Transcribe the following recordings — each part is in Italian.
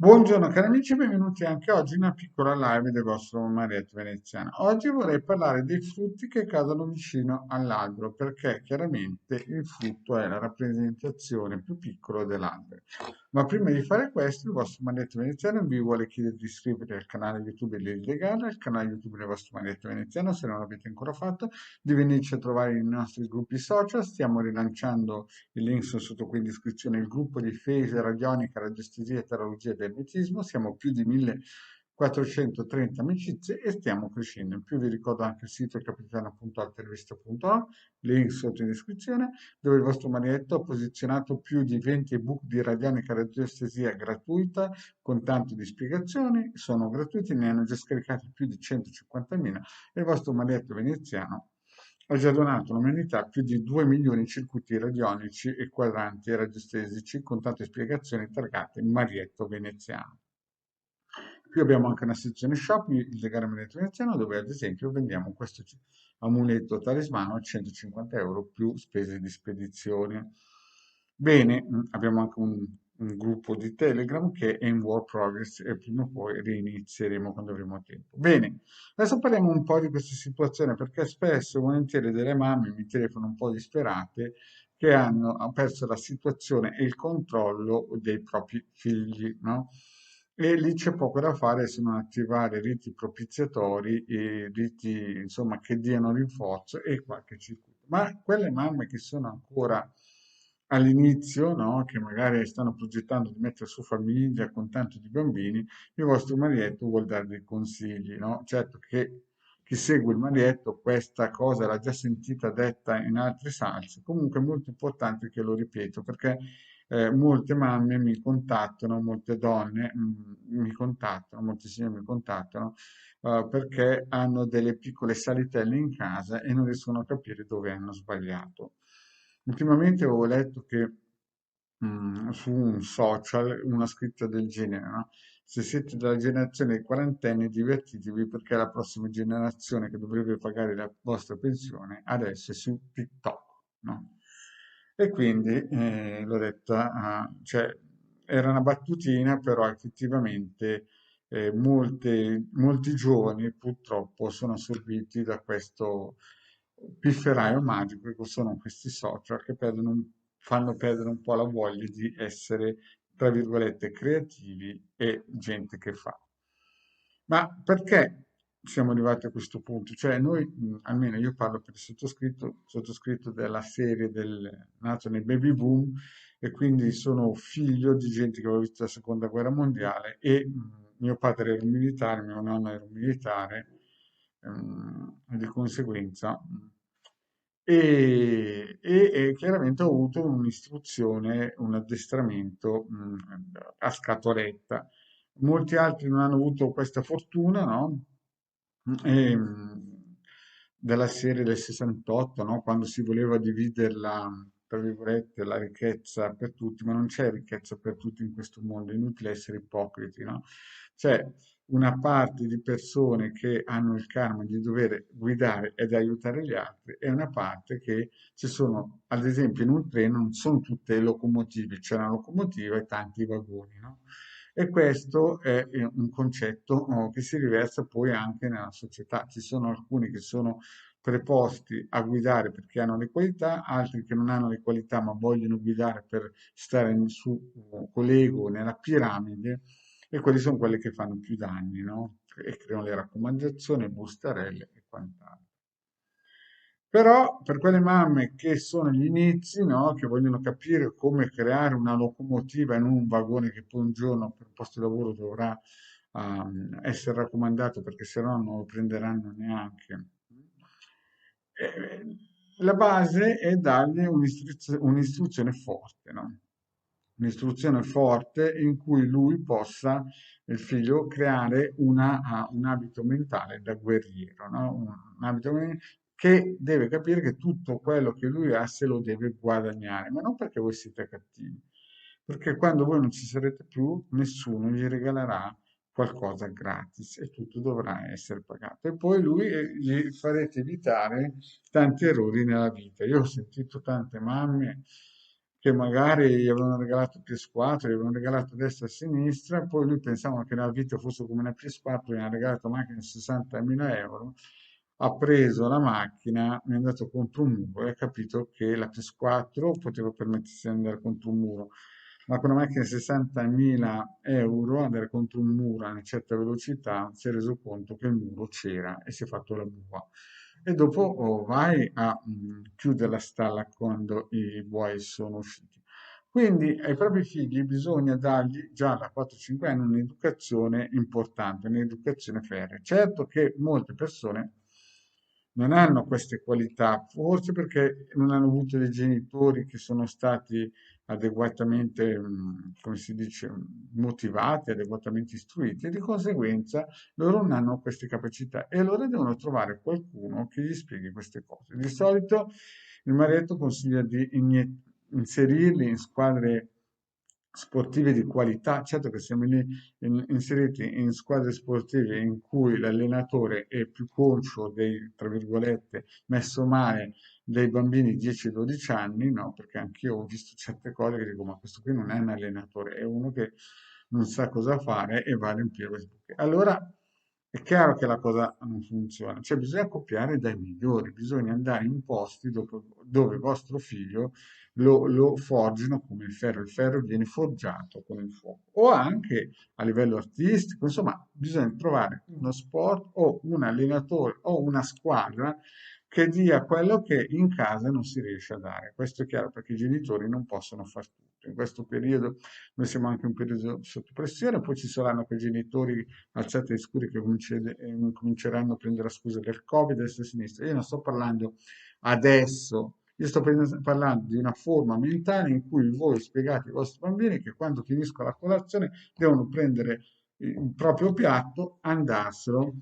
Buongiorno cari amici, benvenuti anche oggi in una piccola live del vostro Marietto Veneziano. Oggi vorrei parlare dei frutti che cadono vicino all'albero, perché chiaramente il frutto è la rappresentazione più piccola dell'albero. Ma prima di fare questo, il vostro Marietto Veneziano vi vuole chiedere di iscrivervi al canale YouTube Legale, al canale YouTube del vostro Marietto Veneziano, se non l'avete ancora fatto, di venirci a trovare nei nostri gruppi social. Stiamo rilanciando il link sono sotto qui in descrizione, il gruppo di Fese, Radionica, Radiestesia, Tarologia e Ermetismo. Siamo più di 1430 amicizie e stiamo crescendo. In più vi ricordo anche il sito capitano.altervista.org, link sotto in descrizione, dove il vostro Marietto ha posizionato più di 20 ebook di Radionica Radiestesia gratuita, con tanto di spiegazioni, sono gratuiti, ne hanno già scaricati più di 150.000 e il vostro Marietto veneziano ha già donato all'umanità più di 2 milioni di circuiti radionici e quadranti radiostesici con tante spiegazioni targate Marietto Veneziano. Qui abbiamo anche una sezione shop, il legale Marietto Veneziano, dove ad esempio vendiamo questo amuleto talismano a 150 euro più spese di spedizione. Bene, abbiamo anche un gruppo di Telegram che è in work progress e prima o poi reinizieremo quando avremo tempo. Bene, adesso parliamo un po' di questa situazione perché spesso e volentieri delle mamme mi telefonano un po' disperate che hanno perso la situazione e il controllo dei propri figli, no? E lì c'è poco da fare se non attivare riti propiziatori e riti, insomma, che diano rinforzo e qualche circuito. Ma quelle mamme che sono ancora all'inizio, no? Che magari stanno progettando di mettere su famiglia con tanto di bambini, il vostro marietto vuol dare dei consigli, no? Certo che chi segue il marietto questa cosa l'ha già sentita detta in altre salse, comunque è molto importante che lo ripeto perché molte mamme mi contattano, molte donne mi contattano, molti signori mi contattano perché hanno delle piccole salitelle in casa e non riescono a capire dove hanno sbagliato. Ultimamente avevo letto che su un social una scritta del genere, no? Se siete della generazione dei quarantenni, divertitevi perché la prossima generazione che dovrebbe pagare la vostra pensione adesso è su TikTok, no? E quindi l'ho detta, cioè era una battutina, però effettivamente molti giovani purtroppo sono assorbiti da questo pifferaio magico che sono questi social che fanno perdere un po' la voglia di essere, tra virgolette, creativi e gente che fa. Ma perché siamo arrivati a questo punto? Cioè noi, almeno io parlo per il sottoscritto della serie nato nei baby boom e quindi sono figlio di gente che aveva visto la seconda guerra mondiale e mio padre era un militare, mio nonno era un militare e di conseguenza e chiaramente ho avuto un'istruzione, un addestramento a scatoletta. Molti altri non hanno avuto questa fortuna, no? E, della serie del 68, no? Quando si voleva dividerla, tra virgolette, la ricchezza per tutti, ma non c'è ricchezza per tutti in questo mondo, è inutile essere ipocriti, no? C'è una parte di persone che hanno il karma di dover guidare ed aiutare gli altri e una parte che ci sono, ad esempio, in un treno non sono tutte locomotive, c'è una locomotiva e tanti vagoni, no? E questo è un concetto che si riversa poi anche nella società. Ci sono alcuni che sono preposti a guidare perché hanno le qualità, altri che non hanno le qualità ma vogliono guidare per stare su con l'ego nella piramide e quelli sono quelli che fanno più danni, no? E creano le raccomandazioni, bustarelle e quant'altro. Però per quelle mamme che sono agli inizi, no, che vogliono capire come creare una locomotiva in un vagone che poi un giorno per un posto di lavoro dovrà essere raccomandato perché se no non lo prenderanno neanche. La base è dargli un'istruzione forte, no? Un'istruzione forte in cui lui possa, il figlio, creare un abito mentale da guerriero, no? Un abito che deve capire che tutto quello che lui ha se lo deve guadagnare, ma non perché voi siete cattivi, perché quando voi non ci sarete più, nessuno gli regalerà qualcosa gratis e tutto dovrà essere pagato. E poi lui gli farete evitare tanti errori nella vita. Io ho sentito tante mamme che magari gli avevano regalato PS4, gli avevano regalato a destra e a sinistra, poi lui pensava che la vita fosse come una PS4, gli ha regalato una macchina di 60.000 euro, ha preso la macchina, è andato contro un muro e ha capito che la PS4 poteva permettersi di andare contro un muro, ma con una macchina di 60.000 euro andare contro un muro a una certa velocità si è reso conto che il muro c'era e si è fatto la bua. E dopo vai a chiudere la stalla quando i buoi sono usciti. Quindi ai propri figli bisogna dargli già da 4-5 anni un'educazione importante, un'educazione ferrea. Certo che molte persone non hanno queste qualità, forse perché non hanno avuto dei genitori che sono stati adeguatamente, come si dice, motivati, adeguatamente istruiti e di conseguenza loro non hanno queste capacità e allora devono trovare qualcuno che gli spieghi queste cose. Di solito il Marietto consiglia di inserirli in squadre sportive di qualità. Certo che siamo lì inseriti in squadre sportive in cui l'allenatore è più conscio dei, tra virgolette, messo male dei bambini 10-12 anni, no? Perché anch'io ho visto certe cose che dico, ma questo qui non è un allenatore, è uno che non sa cosa fare e va a riempire questi buchi. Allora è chiaro che la cosa non funziona, cioè bisogna copiare dai migliori, bisogna andare in posti dove il vostro figlio lo forgino come il ferro viene forgiato con il fuoco, o anche a livello artistico, insomma, bisogna trovare uno sport o un allenatore o una squadra che dia quello che in casa non si riesce a dare. Questo è chiaro perché i genitori non possono far tutto. In questo periodo noi siamo anche in un periodo sotto pressione, poi ci saranno quei genitori alzate le scure che cominceranno a prendere la scusa del Covid a destra e a sinistra. Io non sto parlando adesso, io sto parlando di una forma mentale in cui voi spiegate ai vostri bambini che quando finiscono la colazione devono prendere il proprio piatto, andarselo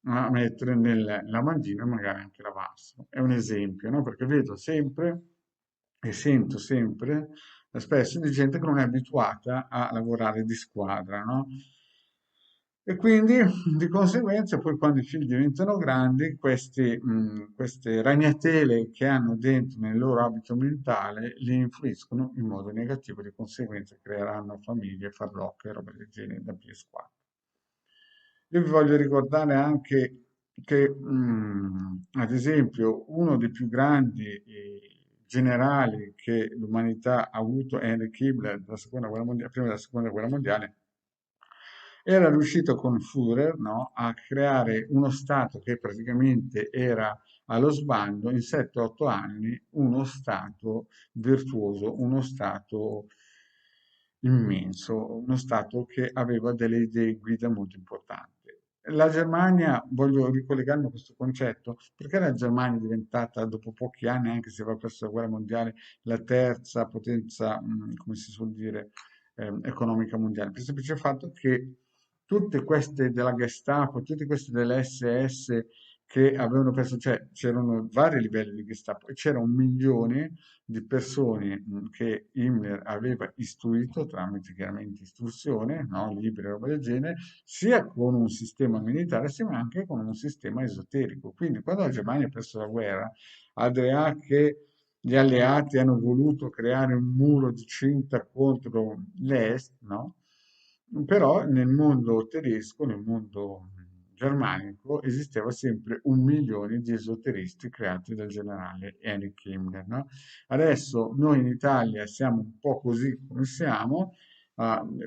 a mettere nel lavandino e magari anche lavarselo. È un esempio, no? Perché vedo sempre e sento sempre spesso di gente che non è abituata a lavorare di squadra, no? E quindi di conseguenza poi quando i figli diventano grandi, queste ragnatele che hanno dentro nel loro abito mentale li influiscono in modo negativo, di conseguenza creeranno famiglie, farlocche, roba del genere da PS4. Io vi voglio ricordare anche che, ad esempio, uno dei più grandi generali che l'umanità ha avuto è Henry Himmler della seconda guerra mondiale, prima della seconda guerra mondiale, era riuscito con Führer, no, a creare uno Stato che praticamente era allo sbando in 7-8 anni, uno Stato virtuoso, uno Stato immenso, uno Stato che aveva delle idee guida molto importanti. La Germania, voglio ricollegarmi a questo concetto, perché la Germania è diventata dopo pochi anni, anche se aveva perso la guerra mondiale, la terza potenza, come si suol dire, economica mondiale, per il semplice fatto che tutte queste della Gestapo, tutte queste delle SS che avevano perso, cioè c'erano vari livelli di Gestapo e c'era 1 milione di persone che Himmler aveva istruito tramite chiaramente istruzione, no? Libri e roba del genere, sia con un sistema militare, sia anche con un sistema esoterico. Quindi quando la Germania ha perso la guerra, Adrià che gli alleati hanno voluto creare un muro di cinta contro l'Est, no? Però nel mondo tedesco, nel mondo germanico, esisteva sempre 1 milione di esoteristi creati dal generale Heinrich Himmler, no? Adesso noi in Italia siamo un po' così come siamo,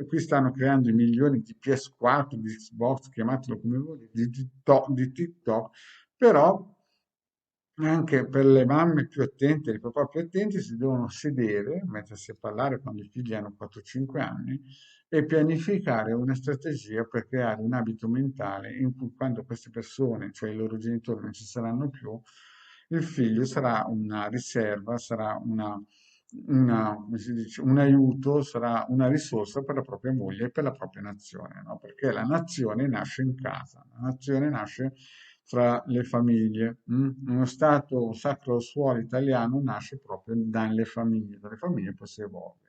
qui stanno creando i milioni di PS4, di Xbox, chiamatelo come volete, di TikTok, però anche per le mamme più attente, i papà più attenti si devono sedere, mettersi a parlare quando i figli hanno 4-5 anni e pianificare una strategia per creare un abito mentale in cui quando queste persone, cioè i loro genitori, non ci saranno più, il figlio sarà una riserva, sarà come si dice, un aiuto, sarà una risorsa per la propria moglie e per la propria nazione, no? Perché la nazione nasce in casa, la nazione nasce fra le famiglie. Uno Stato sacro suolo italiano nasce proprio dalle famiglie poi si evolve.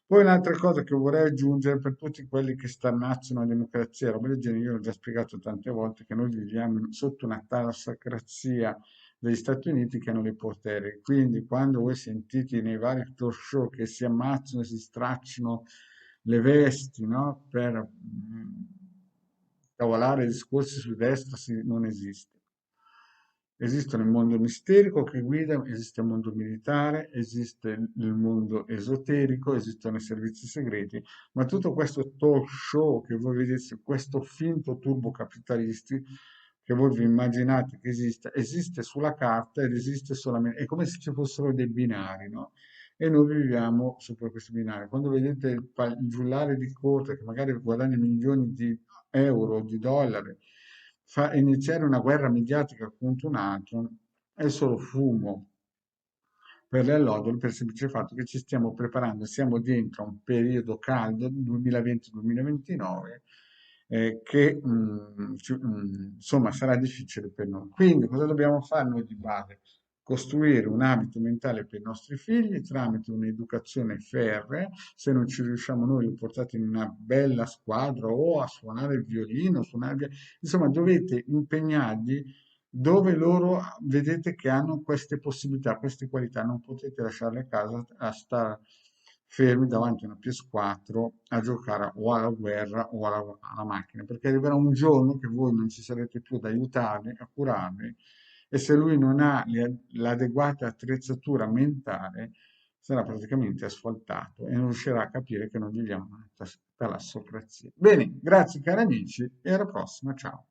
Poi un'altra cosa che vorrei aggiungere per tutti quelli che stannacciano la democrazia, roba del genere, io ho già spiegato tante volte che noi viviamo sotto una talasacrazia degli Stati Uniti che hanno le potere. Quindi quando voi sentite nei vari talk show che si ammazzano e si stracciano le vesti, no? Per cavolare discorsi su destra, non esiste. Esiste il mondo misterico che guida, esiste il mondo militare, esiste il mondo esoterico, esistono i servizi segreti, ma tutto questo talk show che voi vedete, questo finto turbocapitalisti che voi vi immaginate che esista, esiste sulla carta ed esiste solamente, è come se ci fossero dei binari, no? E noi viviamo sopra questi binari. Quando vedete il giullare di corte che magari guadagna milioni di euro, di dollari, fa iniziare una guerra mediatica contro un altro, è solo fumo per le allodole, per il semplice fatto che ci stiamo preparando, siamo dentro a un periodo caldo, 2020-2029, che insomma sarà difficile per noi. Quindi cosa dobbiamo fare noi di base? Costruire un abito mentale per i nostri figli tramite un'educazione ferrea. Se non ci riusciamo noi, li portate in una bella squadra o a suonare il violino, insomma, dovete impegnarli dove loro vedete che hanno queste possibilità, queste qualità, non potete lasciarli a casa a stare fermi davanti a una PS4 a giocare o alla guerra o alla macchina, perché arriverà un giorno che voi non ci sarete più ad aiutarli, a curarli, e se lui non ha l'adeguata attrezzatura mentale, sarà praticamente asfaltato e non riuscirà a capire che non viviamo per la socrazia. Bene, grazie cari amici e alla prossima, ciao.